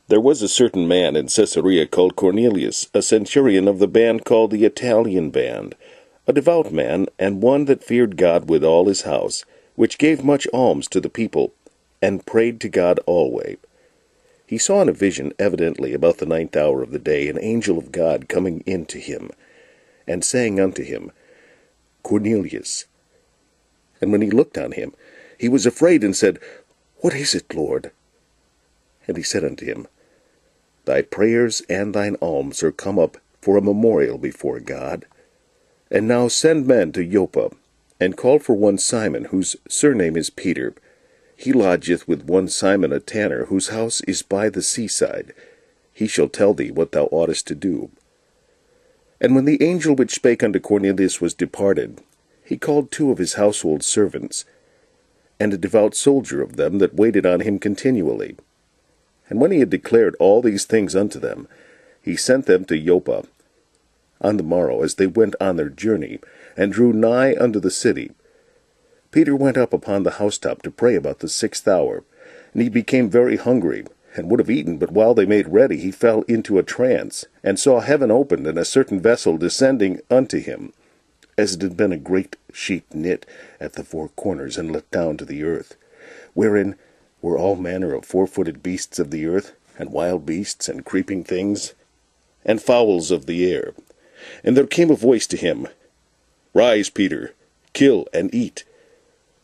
There was a certain man in Cæsarea called Cornelius, a centurion of the band called the Italian band, a devout man, and one that feared God with all his house, which gave much alms to the people, and prayed to God alway. He saw in a vision, evidently about the 9th hour of the day, an angel of God coming in to him, and saying unto him, Cornelius. And when he looked on him, he was afraid, and said, What is it, Lord? And he said unto him, Thy prayers and thine alms are come up for a memorial before God. And now send men to Joppa, and call for one Simon, whose surname is Peter. He lodgeth with one Simon a tanner, whose house is by the seaside. He shall tell thee what thou oughtest to do. And when the angel which spake unto Cornelius was departed, he called 2 of his household servants, and a devout soldier of them that waited on him continually. And when he had declared all these things unto them, he sent them to Joppa. On the morrow, as they went on their journey, and drew nigh unto the city, Peter went up upon the housetop to pray about the 6th hour, and he became very hungry, and would have eaten, but while they made ready, he fell into a trance, and saw heaven opened, and a certain vessel descending unto him, as it had been a great sheet knit at the 4 corners, and let down to the earth, wherein were all manner of 4-footed beasts of the earth, and wild beasts, and creeping things, and fowls of the air. And there came a voice to him, Rise, Peter, kill and eat.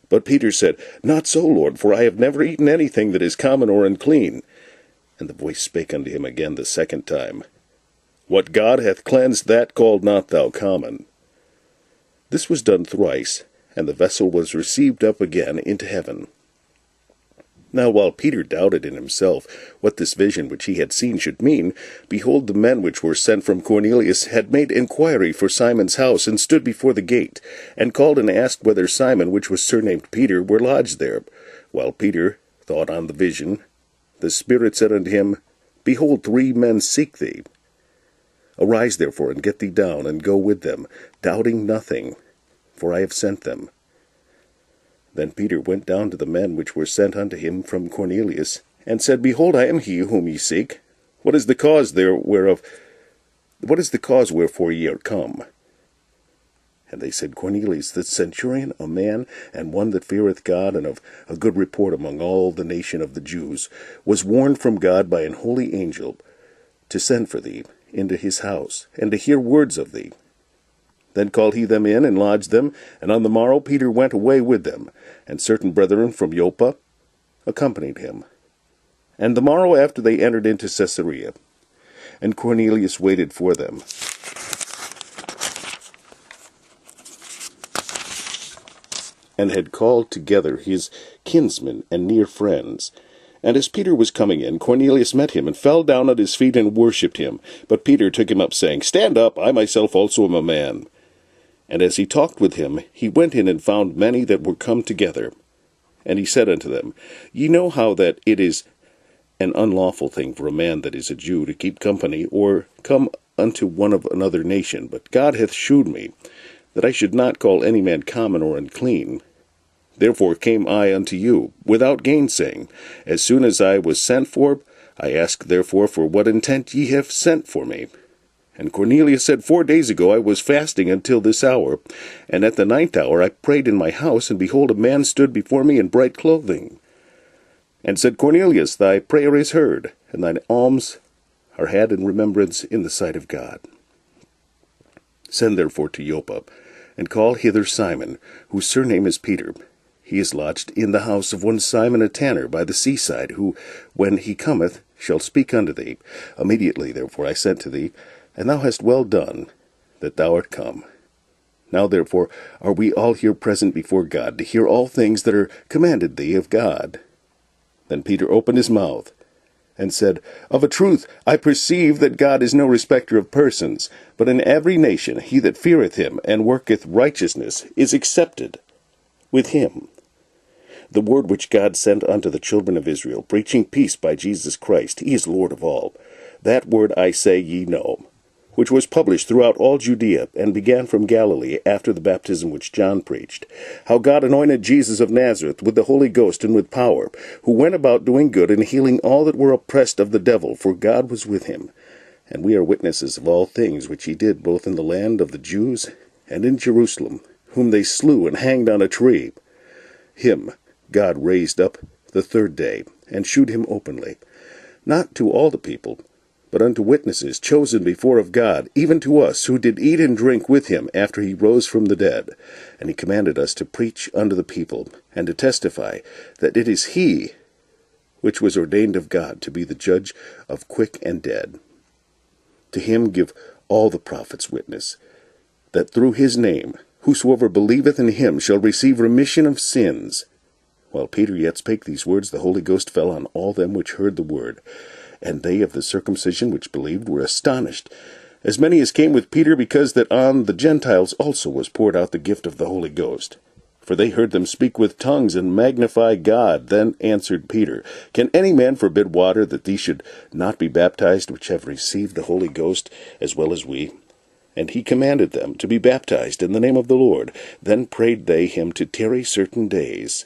But Peter said, Not so, Lord, for I have never eaten anything that is common or unclean. And the voice spake unto him again the 2nd time, What God hath cleansed, that call not thou common. This was done thrice, and the vessel was received up again into heaven. Now while Peter doubted in himself what this vision which he had seen should mean, behold, the men which were sent from Cornelius had made inquiry for Simon's house, and stood before the gate, and called and asked whether Simon, which was surnamed Peter, were lodged there. While Peter thought on the vision, the Spirit said unto him, Behold, 3 men seek thee. Arise therefore, and get thee down, and go with them, doubting nothing, for I have sent them. Then Peter went down to the men which were sent unto him from Cornelius, and said, Behold, I am he whom ye seek. What is the cause wherefore ye are come? And they said, Cornelius the centurion, a man, and one that feareth God, and of a good report among all the nation of the Jews, was warned from God by an holy angel to send for thee into his house, and to hear words of thee. Then called he them in, and lodged them, and on the morrow Peter went away with them, and certain brethren from Joppa accompanied him. And the morrow after they entered into Cæsarea, and Cornelius waited for them. And had called together his kinsmen and near friends. And as Peter was coming in, Cornelius met him, and fell down at his feet, and worshipped him. But Peter took him up, saying, Stand up, I myself also am a man. And as he talked with him, he went in and found many that were come together. And he said unto them, Ye know how that it is an unlawful thing for a man that is a Jew to keep company, or come unto one of another nation. But God hath shewed me, that I should not call any man common or unclean. Therefore came I unto you, without gainsaying. As soon as I was sent for, I asked therefore for what intent ye have sent for me. And Cornelius said, 4 days ago I was fasting until this hour, and at the 9th hour I prayed in my house, and behold, a man stood before me in bright clothing, and said, Cornelius, thy prayer is heard, and thine alms are had in remembrance in the sight of God. Send therefore to Joppa, and call hither Simon, whose surname is Peter. He is lodged in the house of one Simon a tanner by the seaside, who, when he cometh, shall speak unto thee. Immediately therefore I sent to thee, and thou hast well done that thou art come. Now therefore are we all here present before God, to hear all things that are commanded thee of God. Then Peter opened his mouth, and said, Of a truth I perceive that God is no respecter of persons, but in every nation he that feareth him and worketh righteousness is accepted with him. The word which God sent unto the children of Israel, preaching peace by Jesus Christ, he is Lord of all. That word I say ye know. which was published throughout all Judea, and began from Galilee after the baptism which John preached, how God anointed Jesus of Nazareth with the Holy Ghost and with power, who went about doing good and healing all that were oppressed of the devil, for God was with him. And we are witnesses of all things which he did, both in the land of the Jews and in Jerusalem, whom they slew and hanged on a tree. Him God raised up the third day, and shewed him openly, not to all the people, but unto witnesses chosen before of God, even to us, who did eat and drink with him after he rose from the dead. And he commanded us to preach unto the people, and to testify that it is he which was ordained of God to be the judge of quick and dead. To him give all the prophets witness, that through his name whosoever believeth in him shall receive remission of sins. While Peter yet spake these words, the Holy Ghost fell on all them which heard the word. And they of the circumcision which believed were astonished, as many as came with Peter, because that on the Gentiles also was poured out the gift of the Holy Ghost. For they heard them speak with tongues and magnify God. Then answered Peter, Can any man forbid water, that these should not be baptized, which have received the Holy Ghost, as well as we? And he commanded them to be baptized in the name of the Lord. Then prayed they him to tarry certain days.